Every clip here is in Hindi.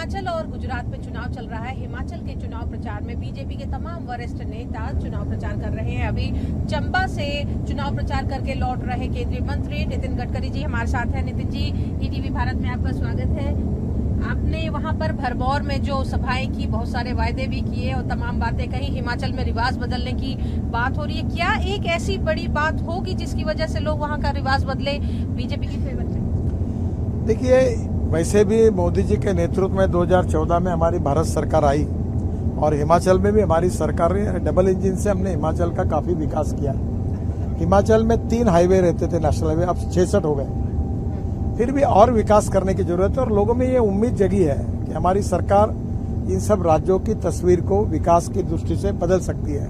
हिमाचल और गुजरात में चुनाव चल रहा है। हिमाचल के चुनाव प्रचार में बीजेपी के तमाम वरिष्ठ नेता चुनाव प्रचार कर रहे हैं। अभी चंबा से चुनाव प्रचार करके लौट रहे केंद्रीय मंत्री नितिन गडकरी जी हमारे साथ हैं। नितिन जी, ईटीवी भारत में आपका स्वागत है। आपने वहां पर भरमौर में जो सभाएं की, बहुत सारे वायदे भी किए और तमाम बातें कही। हिमाचल में रिवाज बदलने की बात हो रही है। क्या एक ऐसी बड़ी बात होगी जिसकी वजह से लोग वहां का रिवाज बदले बीजेपी की फेवर में? देखिए, वैसे भी मोदी जी के नेतृत्व में 2014 में हमारी भारत सरकार आई और हिमाचल में भी हमारी सरकार ने डबल इंजन से हमने हिमाचल का काफी विकास किया। हिमाचल में 3 हाईवे रहते थे नेशनल हाईवे, अब 66 हो गए। फिर भी और विकास करने की जरूरत है और लोगों में ये उम्मीद जगी है कि हमारी सरकार इन सब राज्यों की तस्वीर को विकास की दृष्टि से बदल सकती है।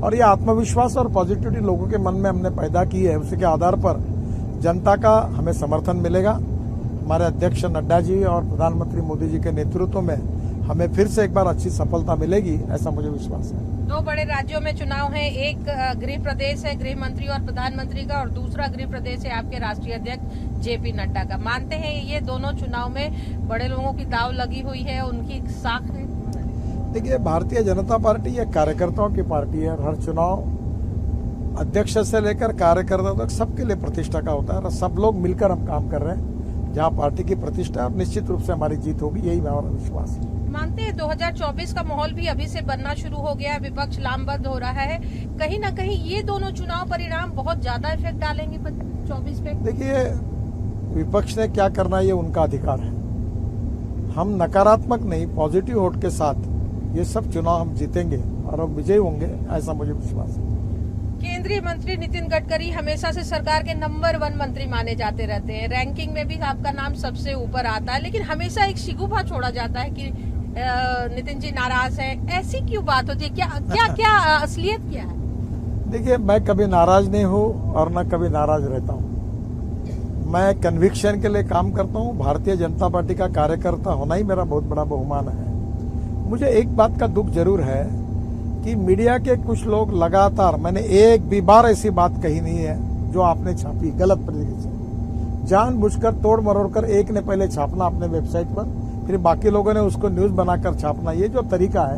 और ये आत्मविश्वास और पॉजिटिविटी लोगों के मन में हमने पैदा की है। उसी के आधार पर जनता का हमें समर्थन मिलेगा। हमारे अध्यक्ष नड्डा जी और प्रधानमंत्री मोदी जी के नेतृत्व में हमें फिर से एक बार अच्छी सफलता मिलेगी, ऐसा मुझे विश्वास है। 2 बड़े राज्यों में चुनाव है। एक गृह प्रदेश है गृह मंत्री और प्रधानमंत्री का, और दूसरा गृह प्रदेश है आपके राष्ट्रीय अध्यक्ष जेपी नड्डा का। मानते हैं ये दोनों चुनाव में बड़े लोगों की दाव लगी हुई है, उनकी साख है? देखिए, भारतीय जनता पार्टी एक कार्यकर्ताओं की पार्टी है और हर चुनाव अध्यक्ष से लेकर कार्यकर्ता तक सबके लिए प्रतिष्ठा का होता है और सब लोग मिलकर हम काम कर रहे हैं। जहाँ पार्टी की प्रतिष्ठा और निश्चित रूप से हमारी जीत होगी, यही हमारा विश्वास है। मानते हैं 2024 का माहौल भी अभी से बनना शुरू हो गया है, विपक्ष लामबंद हो रहा है। कहीं ना कहीं ये दोनों चुनाव परिणाम बहुत ज्यादा इफेक्ट डालेंगे 24 पे। देखिए, विपक्ष ने क्या करना है ये उनका अधिकार है। हम नकारात्मक नहीं, पॉजिटिव वोट के साथ ये सब चुनाव हम जीतेंगे और हम विजयी होंगे, ऐसा मुझे विश्वास है। केंद्रीय मंत्री नितिन गडकरी हमेशा से सरकार के नंबर 1 मंत्री माने जाते रहते हैं। रैंकिंग में भी आपका नाम सबसे ऊपर आता है, लेकिन हमेशा एक शिकूफा छोड़ा जाता है कि नितिन जी नाराज हैं। ऐसी क्यों बात होती है? क्या असलियत क्या है? देखिए, मैं कभी नाराज नहीं हूँ और न कभी नाराज रहता हूँ। मैं कन्विक्शन के लिए काम करता हूँ। भारतीय जनता पार्टी का कार्यकर्ता होना ही मेरा बहुत बड़ा बहुमान है। मुझे एक बात का दुख जरूर है कि मीडिया के कुछ लोग लगातार, मैंने एक भी बार ऐसी बात कही नहीं है जो आपने छापी गलत तरीके से, जानबूझकर तोड़ मरोड़ कर एक ने पहले छापना अपने वेबसाइट पर, फिर बाकी लोगों ने उसको न्यूज बनाकर छापना, ये जो तरीका है,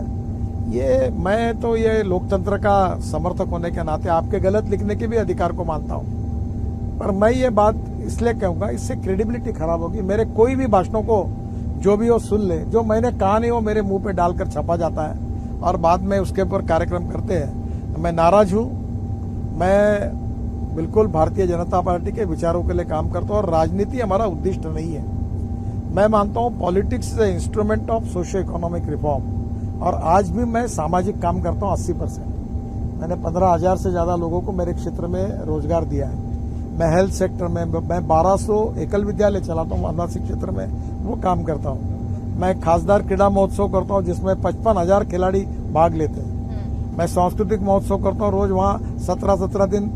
ये मैं तो ये लोकतंत्र का समर्थक होने के नाते आपके गलत लिखने के भी अधिकार को मानता हूं, पर मैं ये बात इसलिए कहूंगा, इससे क्रेडिबिलिटी खराब होगी। मेरे कोई भी भाषणों को जो भी वो सुन ले, जो मैंने कहा नहीं वो मेरे मुंह पे डालकर छपा जाता है और बाद में उसके ऊपर कार्यक्रम करते हैं। मैं नाराज हूं। मैं बिल्कुल भारतीय जनता पार्टी के विचारों के लिए काम करता हूं और राजनीति हमारा उद्देश्य नहीं है। मैं मानता हूं politics is a instrument of socio economic reform और आज भी मैं सामाजिक काम करता हूं 80%। मैंने 15,000 से ज्यादा लोगों को मेरे क्षेत्र में रोजगार दिया है। मैं हेल्थ सेक्टर में मैं 1200 एकल विद्यालय चलाता हूँ आदिवासी क्षेत्र में, वो काम करता हूँ। मैं खासदार क्रीड़ा महोत्सव करता हूँ जिसमें 55,000 खिलाड़ी भाग लेते हैं। मैं सांस्कृतिक महोत्सव करता हूँ, रोज वहाँ 17 दिन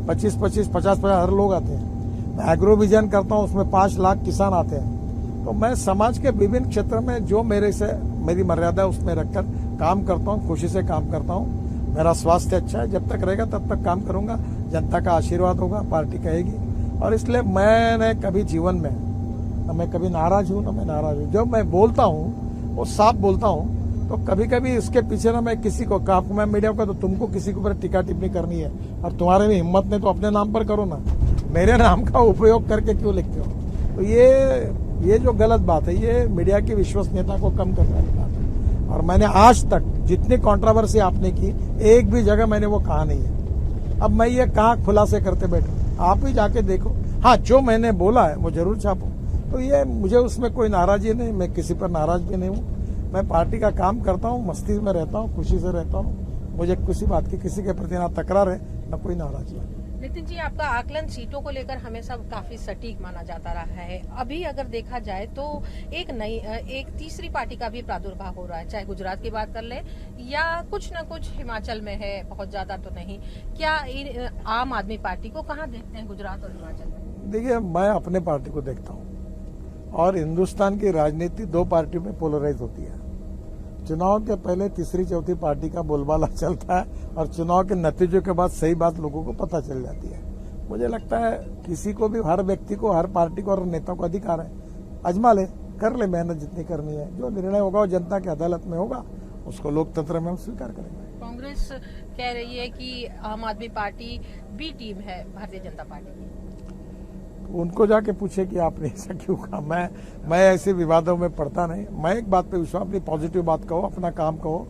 25 50 हर लोग आते हैं। मैं एग्रो विजन करता हूँ, उसमें 5 लाख किसान आते हैं। तो मैं समाज के विभिन्न क्षेत्र में जो मेरी मर्यादा है उसमें रखकर काम करता हूँ, खुशी से काम करता हूँ। मेरा स्वास्थ्य अच्छा है, जब तक रहेगा तब तक काम करूंगा। जनता का आशीर्वाद होगा, पार्टी कहेगी, और इसलिए मैंने कभी जीवन में न मैं कभी नाराज हूं न मैं नाराज हूं। जब मैं बोलता हूं वो साफ बोलता हूं, तो कभी कभी इसके पीछे ना मैं किसी को कहा, मैं मीडिया का, तो तुमको किसी के ऊपर टीका टिप्पणी करनी है और तुम्हारे में हिम्मत नहीं तो अपने नाम पर करो ना, मेरे नाम का उपयोग करके क्यों लिखते हो? तो ये जो गलत बात है, ये मीडिया की विश्वसनीयता को कम करने वाली बात है। और मैंने आज तक जितनी कंट्रोवर्सी आपने की, एक भी जगह मैंने वो कहा नहीं है। अब मैं ये कहाँ खुलासे करते बैठूं? आप ही जाके देखो। हाँ, जो मैंने बोला है वो जरूर छापो। तो ये मुझे उसमें कोई नाराजी नहीं, मैं किसी पर नाराज भी नहीं हूँ। मैं पार्टी का काम करता हूँ, मस्ती में रहता हूँ, खुशी से रहता हूँ। मुझे किसी बात की किसी के प्रति ना तकरार है न कोई नाराजी है। नितिन जी, आपका आकलन सीटों को लेकर हमेशा काफी सटीक माना जाता रहा है। अभी अगर देखा जाए तो एक तीसरी पार्टी का भी प्रादुर्भाव हो रहा है, चाहे गुजरात की बात कर ले या कुछ न कुछ हिमाचल में है, बहुत ज्यादा तो नहीं। क्या आम आदमी पार्टी को कहाँ देखते हैं गुजरात और हिमाचल में? देखिए, मैं अपने पार्टी को देखता हूँ और हिंदुस्तान की राजनीति 2 पार्टियों में पोलराइज होती है। चुनाव के पहले तीसरी चौथी पार्टी का बोलबाला चलता है और चुनाव के नतीजों के बाद सही बात लोगों को पता चल जाती है। मुझे लगता है किसी को भी, हर व्यक्ति को, हर पार्टी को और नेता को अधिकार है, अजमा ले, कर ले मेहनत जितनी करनी है, जो निर्णय होगा वो जनता की अदालत में होगा, उसको लोकतंत्र में हम स्वीकार करेंगे। कांग्रेस कह रही है कि आम आदमी पार्टी बी टीम है भारतीय जनता पार्टी की। उनको जाके पूछे कि आपने ऐसा क्यों कहा। मैं ऐसे विवादों में पड़ता नहीं। मैं एक बात पे विश्वास, अपनी पॉजिटिव बात कहो, अपना काम कहो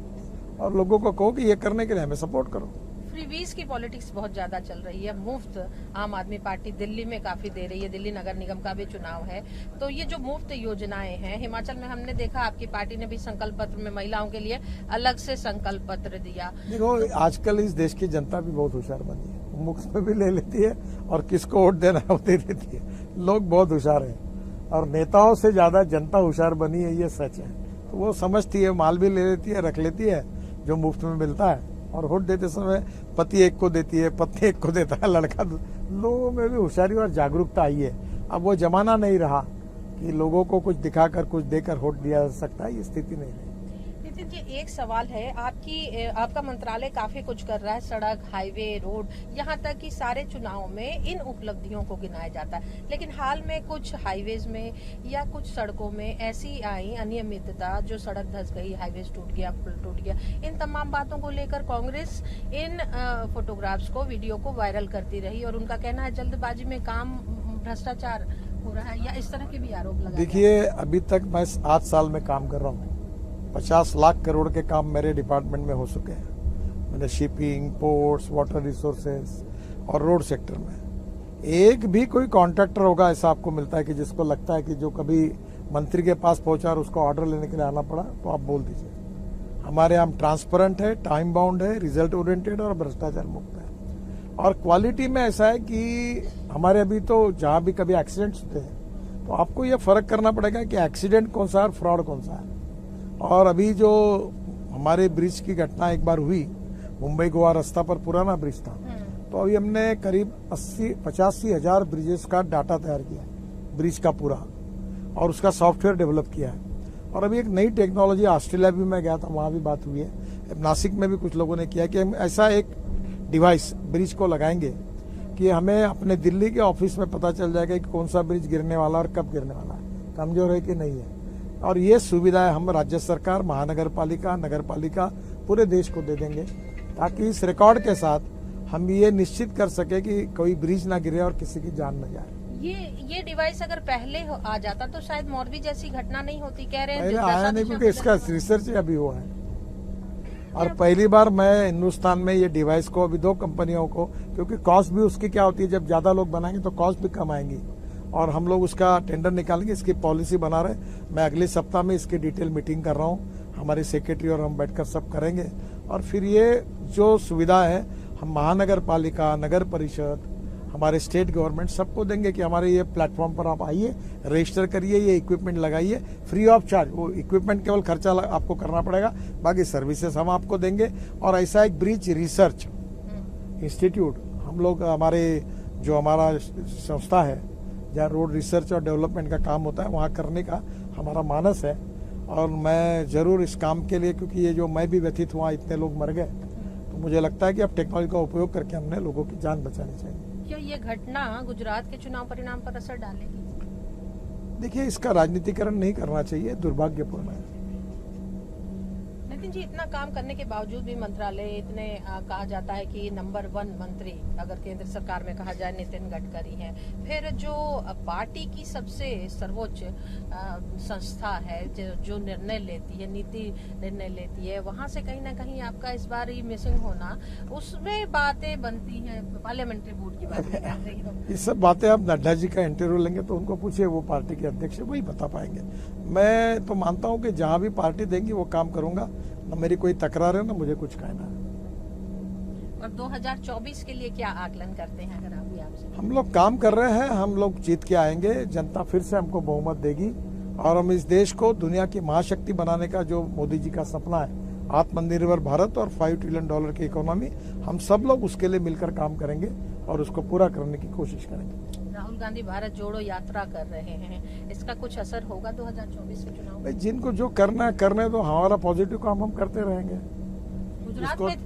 और लोगों को कहो कि ये करने के लिए हमें सपोर्ट करो। फ्रीबीज की पॉलिटिक्स बहुत ज्यादा चल रही है। मुफ्त आम आदमी पार्टी दिल्ली में काफी दे रही है, दिल्ली नगर निगम का भी चुनाव है, तो ये जो मुफ्त योजनाएं हैं, हिमाचल में हमने देखा आपकी पार्टी ने भी संकल्प पत्र में महिलाओं के लिए अलग से संकल्प पत्र दिया। देखो, आजकल इस देश की जनता भी बहुत होशियार बनी है, मुफ्त में भी ले लेती है और किसको वोट देना है वो दे देती है। लोग बहुत होशियार हैं और नेताओं से ज्यादा जनता होशियार बनी है, ये सच है। तो वो समझती है, माल भी ले लेती है, रख लेती है जो मुफ्त में मिलता है, और वोट देते समय पति एक को देती है, पत्नी एक को देता है, लड़का। लोगों में भी होशियारी और जागरूकता आई है। अब वो जमाना नहीं रहा कि लोगों को कुछ दिखाकर कुछ देकर वोट दिया जा सकता है, ये स्थिति नहीं रही। नितिन जी, एक सवाल है, आपका मंत्रालय काफी कुछ कर रहा है, सड़क, हाईवे, रोड, यहाँ तक कि सारे चुनाव में इन उपलब्धियों को गिनाया जाता है, लेकिन हाल में कुछ हाईवेज में या कुछ सड़कों में ऐसी आई अनियमितता, जो सड़क धंस गई, हाईवेज टूट गया, पुल टूट गया, इन तमाम बातों को लेकर कांग्रेस इन फोटोग्राफ्स को, वीडियो को वायरल करती रही और उनका कहना है जल्दबाजी में काम, भ्रष्टाचार हो रहा है, या इस तरह के भी आरोप लगाए। देखिए, अभी तक मैं 8 साल में काम कर रहा हूँ, 50 लाख करोड़ के काम मेरे डिपार्टमेंट में हो चुके हैं। मैंने शिपिंग, पोर्ट्स, वाटर रिसोर्सेस और रोड सेक्टर में। एक भी कोई कॉन्ट्रैक्टर होगा ऐसा आपको मिलता है कि जिसको लगता है कि जो कभी मंत्री के पास पहुंचा और उसको ऑर्डर लेने के लिए आना पड़ा, तो आप बोल दीजिए। हमारे यहाँ ट्रांसपेरेंट है, टाइम बाउंड है, रिजल्ट ओरिएंटेड और भ्रष्टाचार मुक्त है। और क्वालिटी में ऐसा है कि हमारे अभी तो जहाँ भी कभी एक्सीडेंट्स होते हैं तो आपको ये फर्क करना पड़ेगा कि एक्सीडेंट कौन सा है और फ्रॉड कौन सा है। और अभी जो हमारे ब्रिज की घटना एक बार हुई, मुंबई गोवा रास्ता पर पुराना ब्रिज था, तो अभी हमने करीब 85 हजार ब्रिजेस का डाटा तैयार किया है, ब्रिज का पूरा, और उसका सॉफ्टवेयर डेवलप किया है। और अभी एक नई टेक्नोलॉजी, ऑस्ट्रेलिया भी मैं गया था, वहां भी बात हुई है, नासिक में भी कुछ लोगों ने किया कि हम ऐसा एक डिवाइस ब्रिज को लगाएंगे कि हमें अपने दिल्ली के ऑफिस में पता चल जाएगा कि कौन सा ब्रिज गिरने वाला और कब गिरने वाला है, कमजोर है कि नहीं है। और ये सुविधाएं हम राज्य सरकार, महानगर पालिका, नगर पालिका पूरे देश को दे देंगे, ताकि इस रिकॉर्ड के साथ हम ये निश्चित कर सके कि कोई ब्रिज ना गिरे और किसी की जान न जाए। ये डिवाइस अगर पहले आ जाता तो शायद मोरबी जैसी घटना नहीं होती, कह रहे हैं। पहले आया नहीं क्योंकि इसका रिसर्च अभी हुआ है, और पहली बार मैं हिंदुस्तान में ये डिवाइस को अभी 2 कंपनियों को, क्योंकि कॉस्ट भी उसकी क्या होती है, जब ज्यादा लोग बनाएंगे तो कॉस्ट भी कम आएंगी, और हम लोग उसका टेंडर निकालेंगे, इसकी पॉलिसी बना रहे। मैं अगले सप्ताह में इसकी डिटेल मीटिंग कर रहा हूँ, हमारे सेक्रेटरी और हम बैठकर सब करेंगे, और फिर ये जो सुविधा है हम महानगर पालिका, नगर परिषद, हमारे स्टेट गवर्नमेंट सबको देंगे कि हमारे ये प्लेटफॉर्म पर आप आइए, रजिस्टर करिए, ये इक्विपमेंट लगाइए फ्री ऑफ चार्ज। वो इक्विपमेंट केवल खर्चा आपको करना पड़ेगा, बाकी सर्विसेज हम आपको देंगे। और ऐसा एक ब्रिज रिसर्च इंस्टीट्यूट हम लोग, हमारा संस्था है जहाँ रोड रिसर्च और डेवलपमेंट का काम होता है, वहाँ करने का हमारा मानस है। और मैं जरूर इस काम के लिए, क्योंकि ये जो मैं भी व्यथित हुआ, इतने लोग मर गए, तो मुझे लगता है कि अब टेक्नोलॉजी का उपयोग करके हमने लोगों की जान बचानी चाहिए। क्या ये घटना गुजरात के चुनाव परिणाम पर असर डालेगी? देखिए, इसका राजनीतिकरण नहीं करना चाहिए, दुर्भाग्यपूर्ण है। नितिन जी, इतना काम करने के बावजूद भी मंत्रालय इतने कहा जाता है कि नंबर 1 मंत्री अगर केंद्र सरकार में कहा जाए नितिन गडकरी हैं, फिर जो पार्टी की सबसे सर्वोच्च संस्था है जो निर्णय लेती है, नीति निर्णय लेती है, वहां से कहीं ना कहीं आपका इस बार ही मिसिंग होना, उसमें बातें बनती हैं, पार्लियामेंट्री बोर्ड की बातें कर रही हो। ये सब बातें आप नड्डा जी का इंटरव्यू लेंगे तो उनको पूछिए, वो पार्टी के अध्यक्ष है, वही बता पाएंगे। मैं तो मानता हूं कि जहां भी पार्टी देंगी वो काम करूंगा, न मेरी कोई तकरार है, न मुझे कुछ कहना है। और 2024 के लिए क्या आकलन करते हैं अगर आप भी आपसे? हम लोग काम कर रहे हैं, हम लोग जीत के आएंगे, जनता फिर से हमको बहुमत देगी, और हम इस देश को दुनिया की महाशक्ति बनाने का जो मोदी जी का सपना है, आत्मनिर्भर भारत और $5 ट्रिलियन की इकोनॉमी, हम सब लोग उसके लिए मिलकर काम करेंगे और उसको पूरा करने की कोशिश करेंगे। राहुल गांधी भारत जोड़ो यात्रा कर रहे हैं, इसका कुछ असर होगा 2024 के चुनाव में? जिनको जो करना है करने दो, हमारा पॉजिटिव काम हम करते रहेंगे।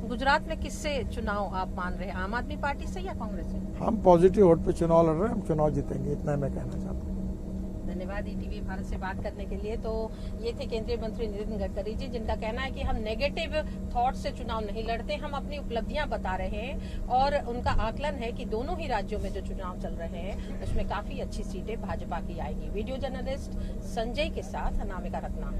गुजरात में किससे चुनाव आप मान रहे हैं, आम आदमी पार्टी से या कांग्रेस से? हम पॉजिटिव वोट पे चुनाव लड़ रहे हैं, हम चुनाव जीतेंगे, इतना मैं कहना चाहता हूँ। धन्यवाद। धन्यवाद ईटीवी भारत से बात करने के लिए। तो ये थे केंद्रीय मंत्री नितिन गडकरी जी, जिनका कहना है कि हम नेगेटिव थॉट से चुनाव नहीं लड़ते, हम अपनी उपलब्धियां बता रहे हैं और उनका आकलन है कि दोनों ही राज्यों में जो चुनाव चल रहे हैं उसमें काफी अच्छी सीटें भाजपा की आएगी। वीडियो जर्नलिस्ट संजय के साथ अनामिका रत्ना।